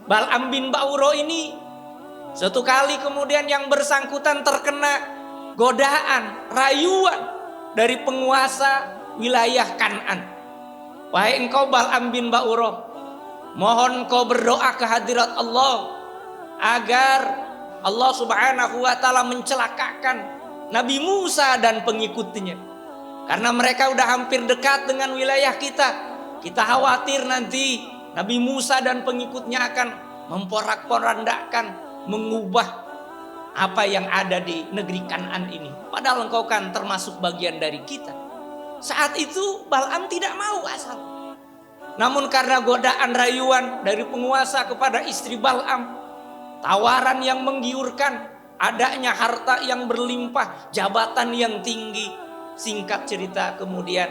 Bal'am bin Ba'uro ini suatu kali kemudian yang bersangkutan terkena godaan, rayuan dari penguasa wilayah Kan'an. Wahai engkau Bal'am bin Ba'uro, mohon kau berdoa ke hadirat Allah agar Allah subhanahu wa ta'ala mencelakakan Nabi Musa dan pengikutnya. Karena mereka udah hampir dekat dengan wilayah kita. Kita khawatir nanti Nabi Musa dan pengikutnya akan memporak-porandakan, mengubah apa yang ada di negeri Kan'an ini. Padahal engkau kan termasuk bagian dari kita. Saat itu Bal'am tidak mau asal. Namun karena godaan rayuan dari penguasa kepada istri Bal'am, tawaran yang menggiurkan, adanya harta yang berlimpah, jabatan yang tinggi, singkat cerita kemudian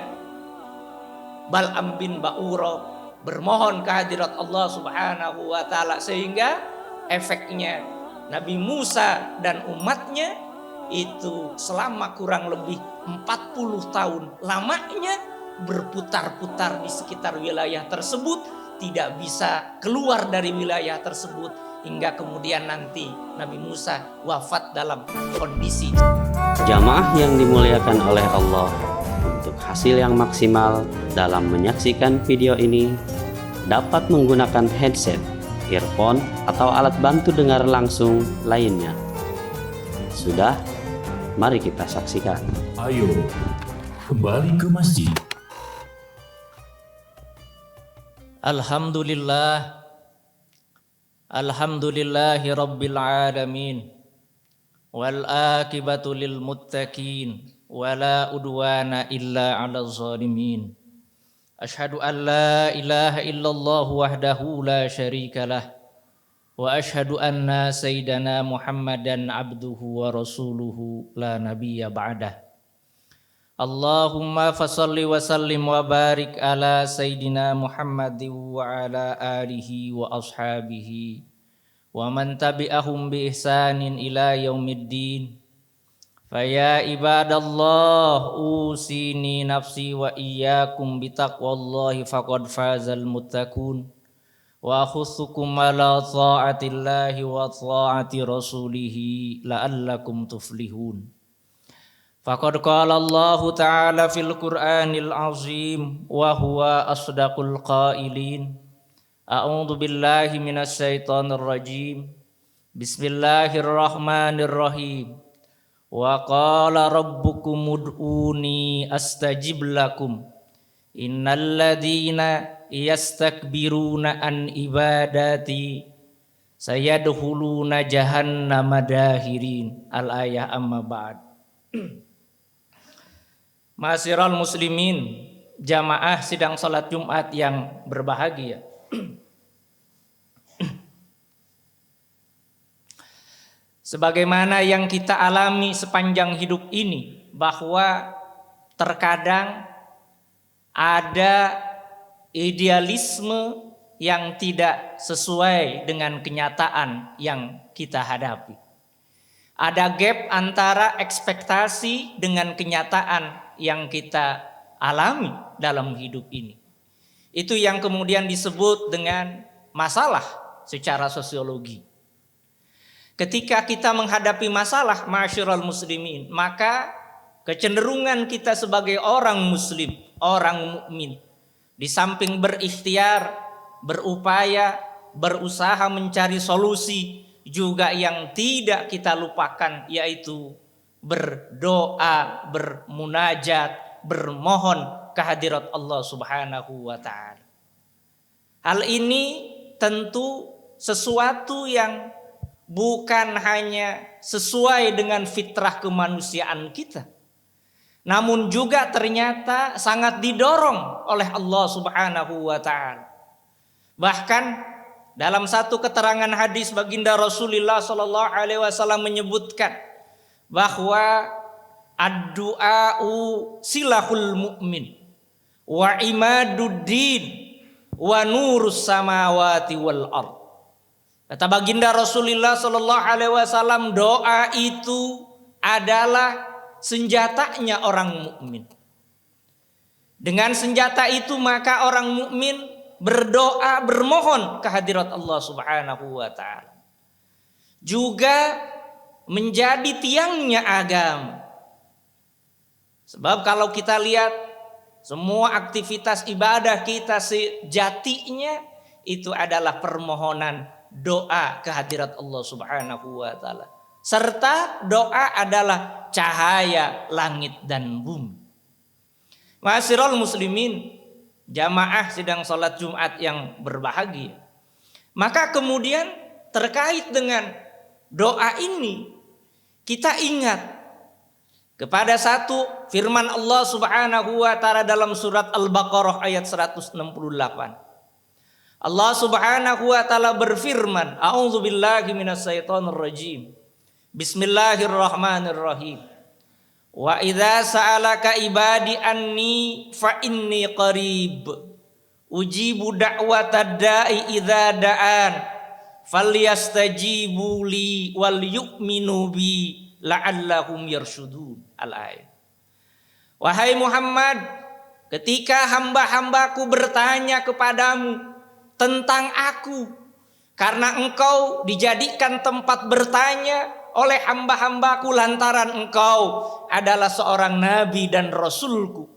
Bal'am bin Ba'uro bermohon kehadirat Allah subhanahu wa ta'ala, sehingga efeknya Nabi Musa dan umatnya itu selama kurang lebih 40 tahun lamanya berputar-putar di sekitar wilayah tersebut, tidak bisa keluar dari wilayah tersebut, hingga kemudian nanti Nabi Musa wafat dalam kondisi. Jamaah yang dimuliakan oleh Allah, untuk hasil yang maksimal dalam menyaksikan video ini dapat menggunakan headset, earphone, atau alat bantu dengar langsung lainnya. Sudah, mari kita saksikan. Ayo, kembali ke masjid. Alhamdulillah, alhamdulillahi rabbil alamin, wal akibatu lil muttaqin, wala udwana illa 'alal zalimin. Asyhadu an la ilaha illallah wahdahu la syarikalah, wa asyhadu anna sayyidana Muhammadan abduhu wa rasuluhu la nabiyya ba'dah. Allahumma fasalli wa sallim wa barik ala sayyidina Muhammadin wa ala alihi wa ashabihi wa man tabi'ahum bi ihsanin ila yaumiddin. Faya ibadallah, usini nafsi wa iyyakum bitaqwallahi faqad fazal muttaqun, wa akhussukum ala ta'atillahi wa ta'ati rasulihi la'allakum tuflihun. Faqad qala Allah ta'ala fil Qur'anil azim wa huwa asdaqul qailin. A'udzu billahi minasy syaithanir rajim. Bismillahirrahmanirrahim. Wa qala rabbukum ud'uni astajib lakum. Innal ladzina yastakbiruna an ibadati sayadkhuluna jahannama dahirin. Al-ayah amma ba'd. Ma'asyiral muslimin, jamaah sidang salat Jumat yang berbahagia. Sebagaimana yang kita alami sepanjang hidup ini, bahwa terkadang ada idealisme yang tidak sesuai dengan kenyataan yang kita hadapi. Ada gap antara ekspektasi dengan kenyataan yang kita alami dalam hidup ini. Itu yang kemudian disebut dengan masalah secara sosiologi. Ketika kita menghadapi masalah, ma'asyiral muslimin, maka kecenderungan kita sebagai orang muslim, orang mukmin, di samping berikhtiar, berupaya, berusaha mencari solusi, juga yang tidak kita lupakan yaitu berdoa, bermunajat, bermohon kehadirat Allah subhanahu wa ta'ala. Hal ini tentu sesuatu yang bukan hanya sesuai dengan fitrah kemanusiaan kita, namun juga ternyata sangat didorong oleh Allah subhanahu wa ta'ala. Bahkan dalam satu keterangan hadis baginda Rasulullah sallallahu alaihi wasallam menyebutkan bahwa ad-du'a'u silahul mu'min wa imaduddin wa nurus samawati wal ard. Kata baginda Rasulullah sallallahu alaihi wasallam, doa itu adalah senjatanya orang mukmin. Dengan senjata itu maka orang mukmin berdoa, bermohon kehadirat Allah Subhanahu wa taala. Juga menjadi tiangnya agama. Sebab kalau kita lihat semua aktivitas ibadah kita sejatinya itu adalah permohonan doa kehadirat Allah Subhanahu wa taala. Serta doa adalah cahaya langit dan bumi. Ma'asyiral muslimin, jamaah sidang salat Jumat yang berbahagia. Maka kemudian terkait dengan doa ini kita ingat kepada satu firman Allah Subhanahu wa taala dalam surat Al-Baqarah ayat 168. Allah Subhanahu wa taala berfirman, a'udzubillahi minasyaitonirrajim. Bismillahirrahmanirrahim. Wa idza sa'alaka ibadi anni fa inni qarib ujibu da'watad da'i idza da'an falyastajibu li wal yu'minu bi la'allahum yarshudun. Al-ayat. Wahai Muhammad, ketika hamba-hambaku bertanya kepadamu tentang aku, karena engkau dijadikan tempat bertanya oleh hamba-hambaku lantaran engkau adalah seorang nabi dan rasulku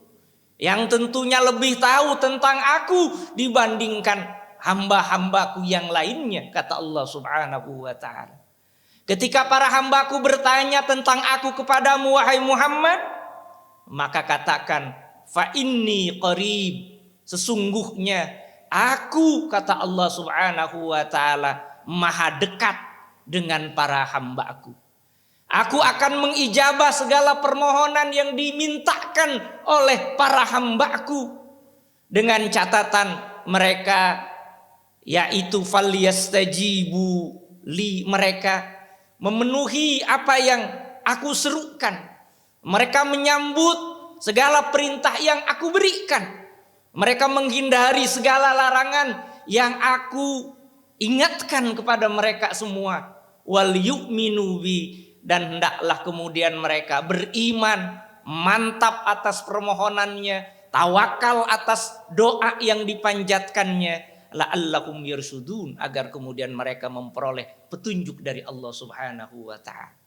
yang tentunya lebih tahu tentang aku dibandingkan hamba-hambaku yang lainnya, kata Allah Subhanahu wa taala. Ketika para hambaku bertanya tentang aku kepadamu wahai Muhammad, maka katakan fa inni qarib, sesungguhnya aku, kata Allah Subhanahu wa taala, maha dekat dengan para hambaku. Aku akan mengijabah segala permohonan yang dimintakan oleh para hambaku dengan catatan mereka yaitu falyastajibu li, mereka memenuhi apa yang aku serukan. Mereka menyambut segala perintah yang aku berikan. Mereka menghindari segala larangan yang aku ingatkan kepada mereka semua. Wal yu'minu bi, dan hendaklah kemudian mereka beriman, mantap atas permohonannya, tawakal atas doa yang dipanjatkannya, la'allahum yarsudun, agar kemudian mereka memperoleh petunjuk dari Allah Subhanahu wa taala.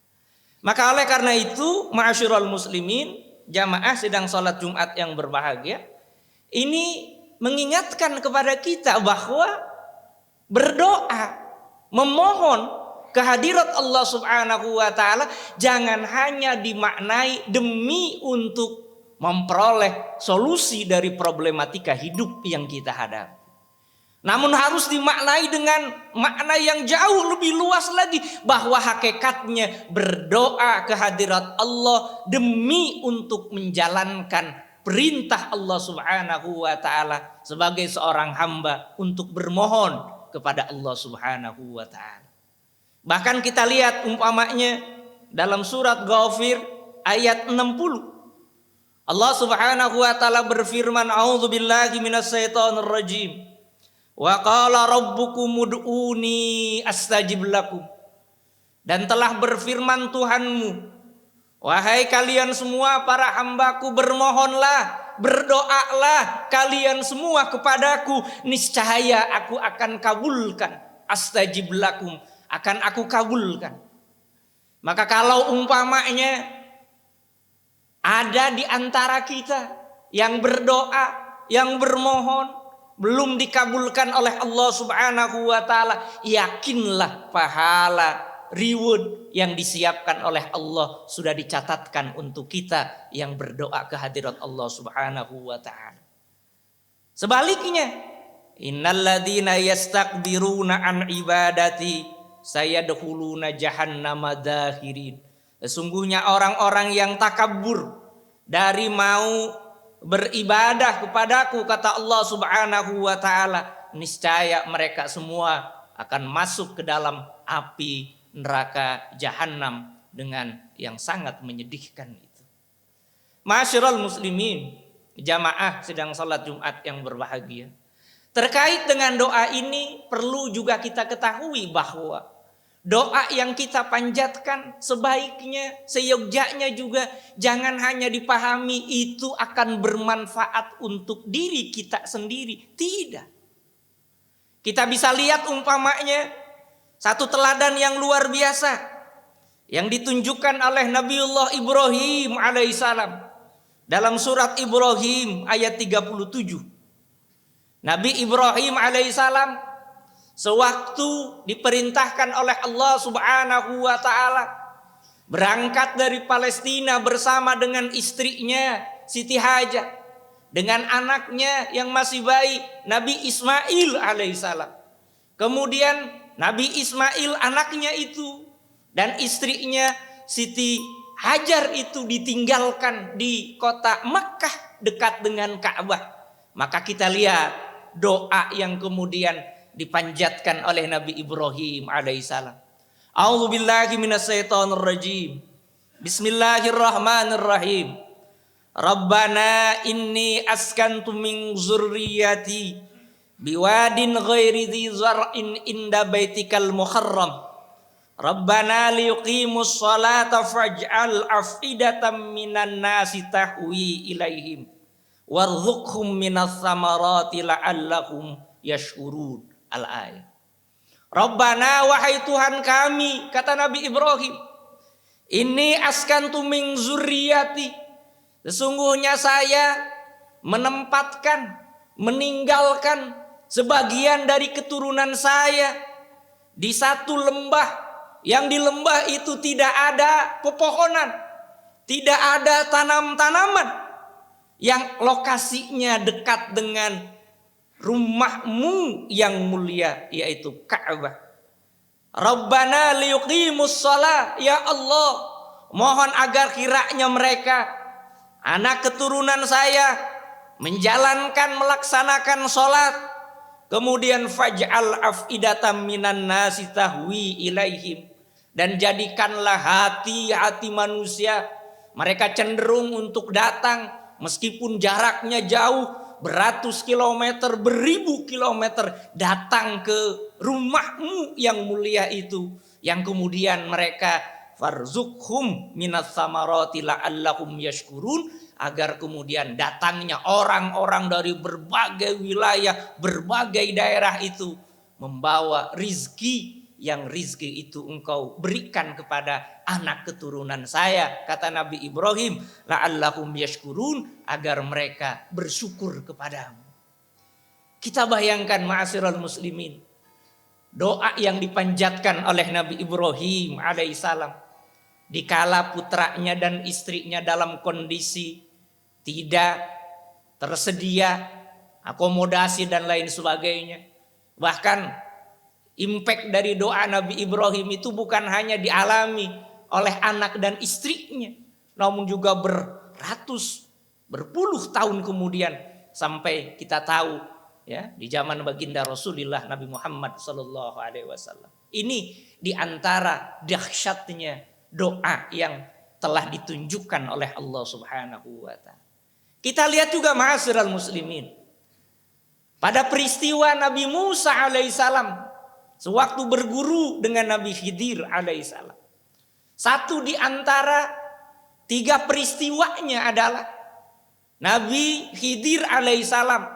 Maka oleh karena itu, ma'asyiral muslimin, jamaah sidang salat Jumat yang berbahagia, ini mengingatkan kepada kita bahwa berdoa, memohon kehadirat Allah Subhanahu wa taala jangan hanya dimaknai demi untuk memperoleh solusi dari problematika hidup yang kita hadapi. Namun harus dimaknai dengan makna yang jauh lebih luas lagi, bahwa hakikatnya berdoa kehadirat Allah demi untuk menjalankan perintah Allah Subhanahu wa taala sebagai seorang hamba untuk bermohon kepada Allah Subhanahu wa taala. Bahkan kita lihat umpamanya dalam surat Ghafir ayat 60. Allah Subhanahu wa taala berfirman, a'udzubillahi minasyaitonir rajim. Wa qala rabbukum ud'uni astajib lakum. Dan telah berfirman Tuhanmu, wahai kalian semua para hambaku, bermohonlah, berdoalah kalian semua kepadaku, niscaya aku akan kabulkan. Astajib lakum, akan aku kabulkan. Maka kalau umpamanya ada di antara kita yang berdoa, yang bermohon belum dikabulkan oleh Allah Subhanahu wa taala, yakinlah pahala reward yang disiapkan oleh Allah sudah dicatatkan untuk kita yang berdoa kehadirat Allah Subhanahu wa taala. Sebaliknya, innalladzina yastakbiruna an ibadati sayadkhuluna jahannama dakhirin. Sesungguhnya orang-orang yang takabur dari mau beribadah kepadaku, kata Allah Subhanahu wa taala, niscaya mereka semua akan masuk ke dalam api neraka jahanam dengan yang sangat menyedihkan itu. Ma'asyiral muslimin, jamaah sidang salat Jumat yang berbahagia. Terkait dengan doa ini perlu juga kita ketahui bahwa doa yang kita panjatkan sebaiknya, seyogyanya juga jangan hanya dipahami itu akan bermanfaat untuk diri kita sendiri. Tidak. Kita bisa lihat umpamanya satu teladan yang luar biasa yang ditunjukkan oleh Nabiullah Ibrahim alaihissalam dalam surat Ibrahim ayat 37. Nabi Ibrahim alaihissalam sewaktu diperintahkan oleh Allah Subhanahu wa taala berangkat dari Palestina bersama dengan istrinya Siti Hajar, dengan anaknya yang masih bayi Nabi Ismail alaihissalam. Kemudian Nabi Ismail anaknya itu dan istrinya Siti Hajar itu ditinggalkan di kota Makkah dekat dengan Ka'bah. Maka kita lihat doa yang kemudian dipanjatkan oleh Nabi Ibrahim alaihissalam. A'udzubillahi minasyaitonirrajim. Bismillahirrahmanirrahim. Rabbana inni askantu min zurriyyati biwadin ghairi dzi zar'in inda baitikal muharram. Rabbana liyuqimus sholata faj'al afidatan minan nasi tahwi ilaihim warzuqhum minas samarati la'allahum yashkurun. Al-ayat. Rabbana, wahai Tuhan kami, kata Nabi Ibrahim, ini askantu min zurriyati, sesungguhnya saya meninggalkan sebagian dari keturunan saya di satu lembah, yang di lembah itu tidak ada pepohonan, tidak ada tanam-tanaman, yang lokasinya dekat dengan rumahmu yang mulia, yaitu Ka'bah. Rabbana liyuqimus shalah, ya Allah, mohon agar kiranya mereka, anak keturunan saya, melaksanakan sholat. Kemudian faj'al afidatan minan nasi tahwi ilaihim, dan jadikanlah hati-hati manusia mereka cenderung untuk datang meskipun jaraknya jauh, beratus kilometer, beribu kilometer, datang ke rumahmu yang mulia itu, yang kemudian mereka farzuqhum minas samarati la'allahum yashkurun, agar kemudian datangnya orang-orang dari berbagai wilayah, berbagai daerah itu membawa rizki, yang rizki itu engkau berikan kepada anak keturunan saya, kata Nabi Ibrahim, la'allahum yashkurun, agar mereka bersyukur kepadamu. Kita bayangkan ma'asyiral muslimin, doa yang dipanjatkan oleh Nabi Ibrahim alaihissalam dikala putranya dan istrinya dalam kondisi tidak tersedia akomodasi dan lain sebagainya. Bahkan impact dari doa Nabi Ibrahim itu bukan hanya dialami oleh anak dan istrinya, namun juga berpuluh tahun kemudian, sampai kita tahu ya di zaman baginda Rasulullah Nabi Muhammad SAW. Ini diantara dahsyatnya doa yang telah ditunjukkan oleh Allah Subhanahu wa taala. Kita lihat juga ma'asyiral muslimin, pada peristiwa Nabi Musa alaihissalam sewaktu berguru dengan Nabi Khidir alaihissalam. Satu di antara tiga peristiwanya adalah Nabi Khidir alaihissalam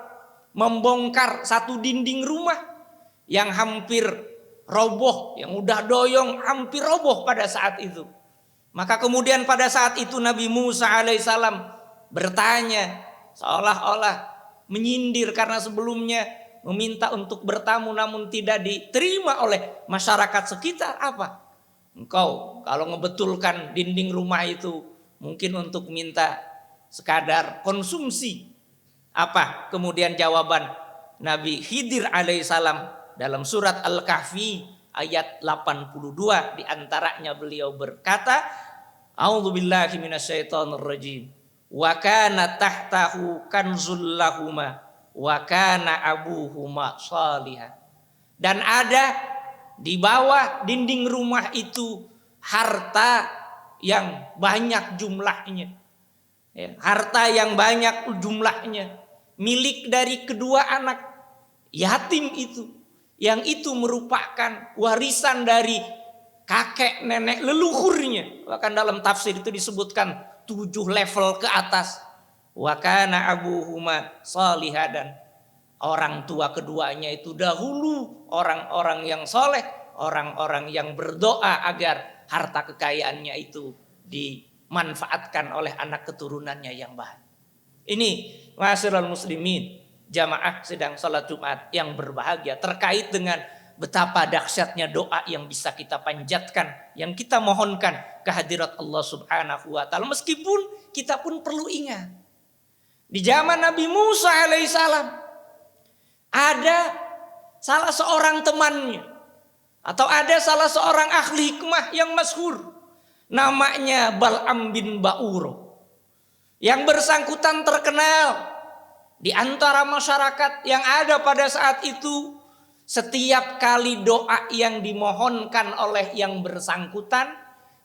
membongkar satu dinding rumah yang hampir roboh, yang udah doyong hampir roboh pada saat itu. Maka kemudian pada saat itu Nabi Musa alaihissalam bertanya, seolah-olah menyindir karena sebelumnya meminta untuk bertamu namun tidak diterima oleh masyarakat sekitar. Apa? Engkau kalau ngebetulkan dinding rumah itu mungkin untuk minta sekadar konsumsi. Apa kemudian jawaban Nabi Khidir alaihissalam dalam surat Al-Kahfi ayat 82, diantaranya beliau berkata, A'udzubillahi minasyaitonirrajim. Wa kana tahtahu kanzul lahuma wa kana abuhuma salihah. Dan ada di bawah dinding rumah itu harta yang banyak jumlahnya. Ya, harta yang banyak jumlahnya, milik dari kedua anak yatim itu, yang itu merupakan warisan dari kakek nenek leluhurnya. Bahkan dalam tafsir itu disebutkan 7 level ke atas. Wa kana abuhuma salihadan. orang tua keduanya itu dahulu orang-orang yang soleh, orang-orang yang berdoa agar harta kekayaannya itu dimanfaatkan oleh anak keturunannya yang baik. Ini ma'asyiral muslimin, jamaah sedang sholat Jumat yang berbahagia, terkait dengan betapa dahsyatnya doa yang bisa kita panjatkan, yang kita mohonkan kehadirat Allah Subhanahu wa taala. Meskipun kita pun perlu ingat, di zaman Nabi Musa alaihissalam ada salah seorang temannya, atau ada salah seorang ahli hikmah yang masyhur, namanya Bal'am bin Ba'uro. Yang bersangkutan terkenal di antara masyarakat yang ada pada saat itu. Setiap kali doa yang dimohonkan oleh yang bersangkutan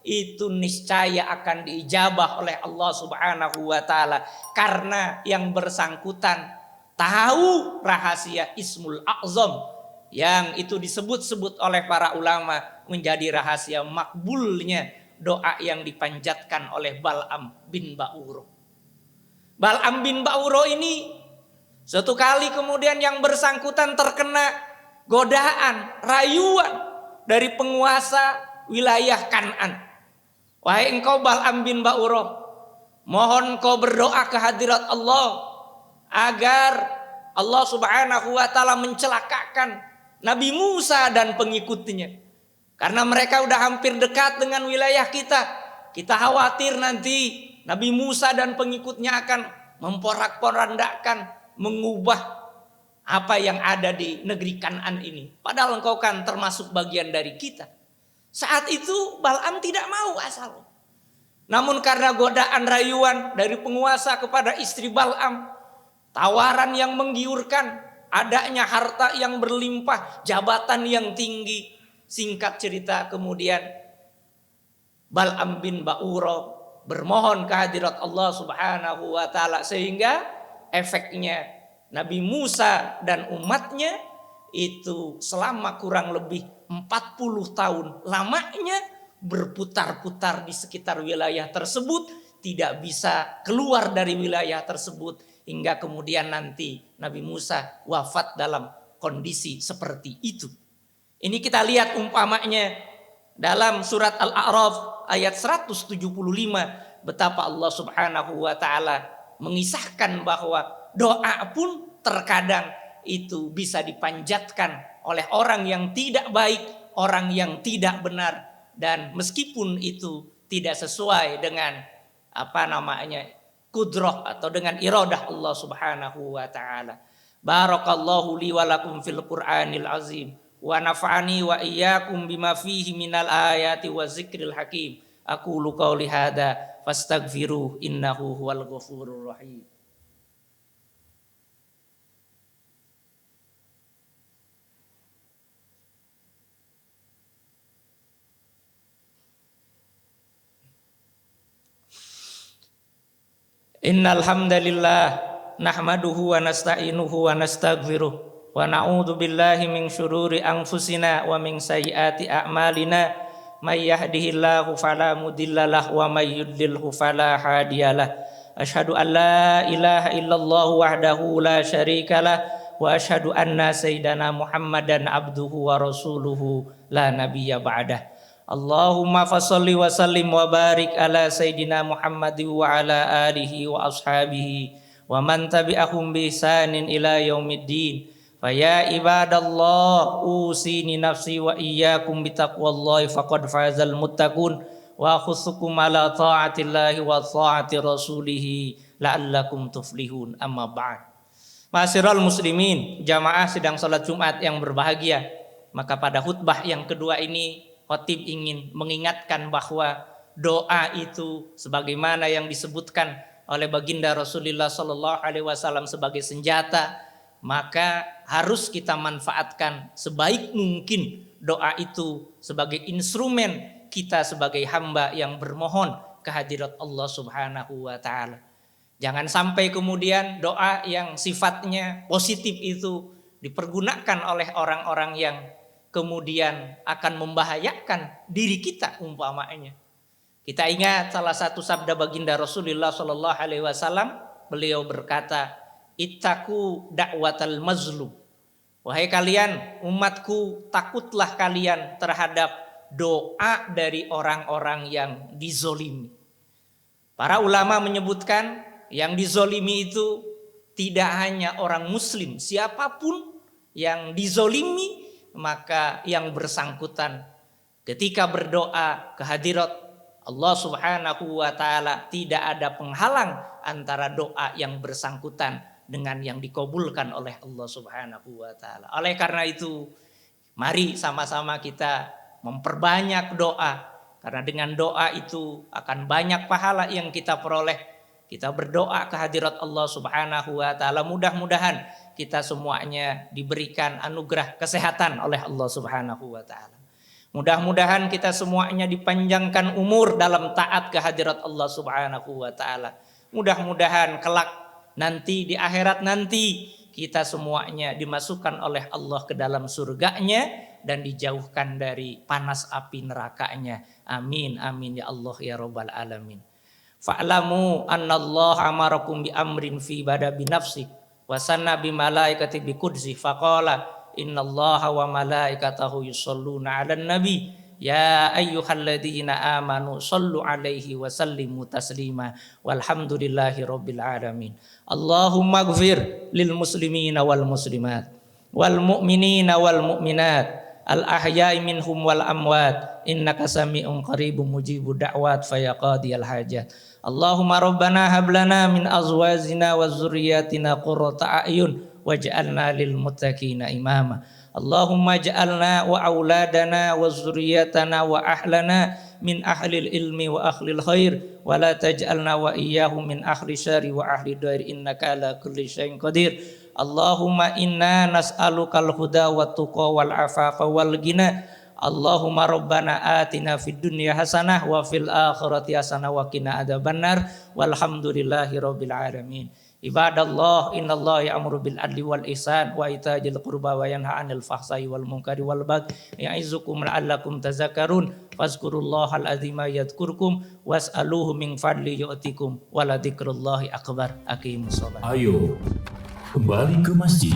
itu niscaya akan diijabah oleh Allah Subhanahu wa taala, karena yang bersangkutan tahu rahasia Ismul A'zam yang itu disebut-sebut oleh para ulama menjadi rahasia makbulnya doa yang dipanjatkan oleh Bal'am bin Ba'uro. Bal'am bin Ba'uro ini suatu kali kemudian yang bersangkutan terkena godaan, rayuan dari penguasa wilayah Kan'an. Wahai engkau Bal'am bin Ba'uro, mohon kau berdoa ke hadirat Allah agar Allah Subhanahu wa taala mencelakakan Nabi Musa dan pengikutnya. Karena mereka udah hampir dekat dengan wilayah kita. Kita khawatir nanti Nabi Musa dan pengikutnya akan memporak-porandakan, mengubah apa yang ada di negeri Kan'an ini. Padahal engkau kan termasuk bagian dari kita. Saat itu Bal'am tidak mau asal. Namun karena godaan rayuan dari penguasa kepada istri Bal'am, tawaran yang menggiurkan, adanya harta yang berlimpah, jabatan yang tinggi. Singkat cerita kemudian Bal'am bin Ba'uro bermohon kehadirat Allah Subhanahu wa taala, sehingga efeknya Nabi Musa dan umatnya itu selama kurang lebih 40 tahun lamanya berputar-putar di sekitar wilayah tersebut, tidak bisa keluar dari wilayah tersebut, hingga kemudian nanti Nabi Musa wafat dalam kondisi seperti itu. Ini kita lihat umpamanya dalam surat Al-A'raf ayat 175, betapa Allah Subhanahu wa taala mengisahkan bahwa doa pun terkadang itu bisa dipanjatkan oleh orang yang tidak baik, orang yang tidak benar, dan meskipun itu tidak sesuai dengan kudrah atau dengan iradah Allah Subhanahu wa taala. Barakallahu li wa lakum fil Qur'anil azim wa nafa'ani wa iyyakum bima fihi minal ayati wa zikril hakim. Aqulu qauli hadza fastaghfiruh innahu huwal ghafurur rahim. Innal hamdalillah nahmaduhu wa nasta'inuhu wa nastaghfiruh wa na'udzu billahi min syururi anfusina wa min sayyiati a'malina may yahdihillahu fala mudhillalah wa may yudlilhu fala hadiyalah. Asyhadu an la ilaha illallah wahdahu la syarikalah wa asyhadu anna sayyidana Muhammadan abduhu wa rasuluhu la nabiyya ba'dah. Allahumma fasholli wa sallim wa barik ala sayyidina Muhammad wa ala alihi wa ashabihi wa man tabi'ahum bi ihsanin ila yaumiddin. Fa ya ibadallah usini nafsi wa iyyakum bi taqwallahi faqad fazal muttaqun wa khussukum ala ta'atillahi wa ta'ati rasulih la'allakum tuflihun. Amma ba'd. Ma'asyiral muslimin, jamaah sedang salat Jumat yang berbahagia. Maka pada khutbah yang kedua ini khatib ingin mengingatkan bahwa doa itu sebagaimana yang disebutkan oleh baginda Rasulullah sallallahu alaihi wasallam sebagai senjata, maka harus kita manfaatkan sebaik mungkin doa itu sebagai instrumen kita sebagai hamba yang bermohon kehadirat Allah Subhanahu wa taala. Jangan sampai kemudian doa yang sifatnya positif itu dipergunakan oleh orang-orang yang kemudian akan membahayakan diri kita umpamanya. Kita ingat salah satu sabda baginda Rasulullah sallallahu alaihi wasallam, beliau berkata, ittaqu da'watal mazlum. Wahai kalian umatku, takutlah kalian terhadap doa dari orang-orang yang dizolimi. Para ulama menyebutkan yang dizolimi itu tidak hanya orang muslim, siapapun yang dizolimi, maka yang bersangkutan ketika berdoa ke hadirat Allah Subhanahu wa ta'ala tidak ada penghalang antara doa yang bersangkutan dengan yang dikabulkan oleh Allah Subhanahu wa ta'ala. Oleh karena itu, mari sama-sama kita memperbanyak doa, karena dengan doa itu akan banyak pahala yang kita peroleh. Kita berdoa ke hadirat Allah Subhanahu wa ta'ala, mudah-mudahan kita semuanya diberikan anugerah kesehatan oleh Allah Subhanahu wa ta'ala. Mudah-mudahan kita semuanya dipanjangkan umur dalam taat ke hadirat Allah Subhanahu wa ta'ala. Mudah-mudahan kelak nanti di akhirat nanti kita semuanya dimasukkan oleh Allah ke dalam surganya dan dijauhkan dari panas api nerakanya. Amin amin ya Allah ya rabbal alamin. Fa'lamu annallaha amarakum bi amrin fi badabi nafsik wa sanna bi malaikati bi qudsi faqala innallaha wa malaikatahu yusholluna 'alan nabi ya ayyuhalladzina amanu shallu 'alaihi wa sallimu taslima walhamdulillahi rabbil alamin. Allahumma ighfir lil muslimina wal muslimat wal mu'minina wal mu'minat al ahya'i minhum wal amwat innaka sami'un qaribun mujibud da'wat fayaqadiyal hajat. Allahumma rabbana hab lana min azwajina wa dzurriyyatina qurrata a'yun waj'alna lil muttaqina imama. Allahumma ja'alna wa auladana wa dzurriyyatana wa ahlana min ahlil ilmi wa ahlil khair wa la taj'alna wa iyyahum min ahli syarri wa ahli dair innaka ala kulli syai'in qadir. Allahumma inna nas'alukal huda wat tuqa wal afafa wal ghina. Allahumma rabbana atina fid dunya hasanah wa fil akhirati hasanah wa qina adzabannar walhamdulillahi rabbil alamin. Ibadallah innallaha ya'muru bil adli wal ihsan wa ita'il qurba wa yanha 'anil fahsai wal munkari wal baghi ya'izukum la'allakum tadhakkarun fazkurullahal azima yadhkurkum was'aluhu min fadli yu'tikum wa la dzikrullahi akbar. Aqimus shalah. Ayo kembali ke masjid.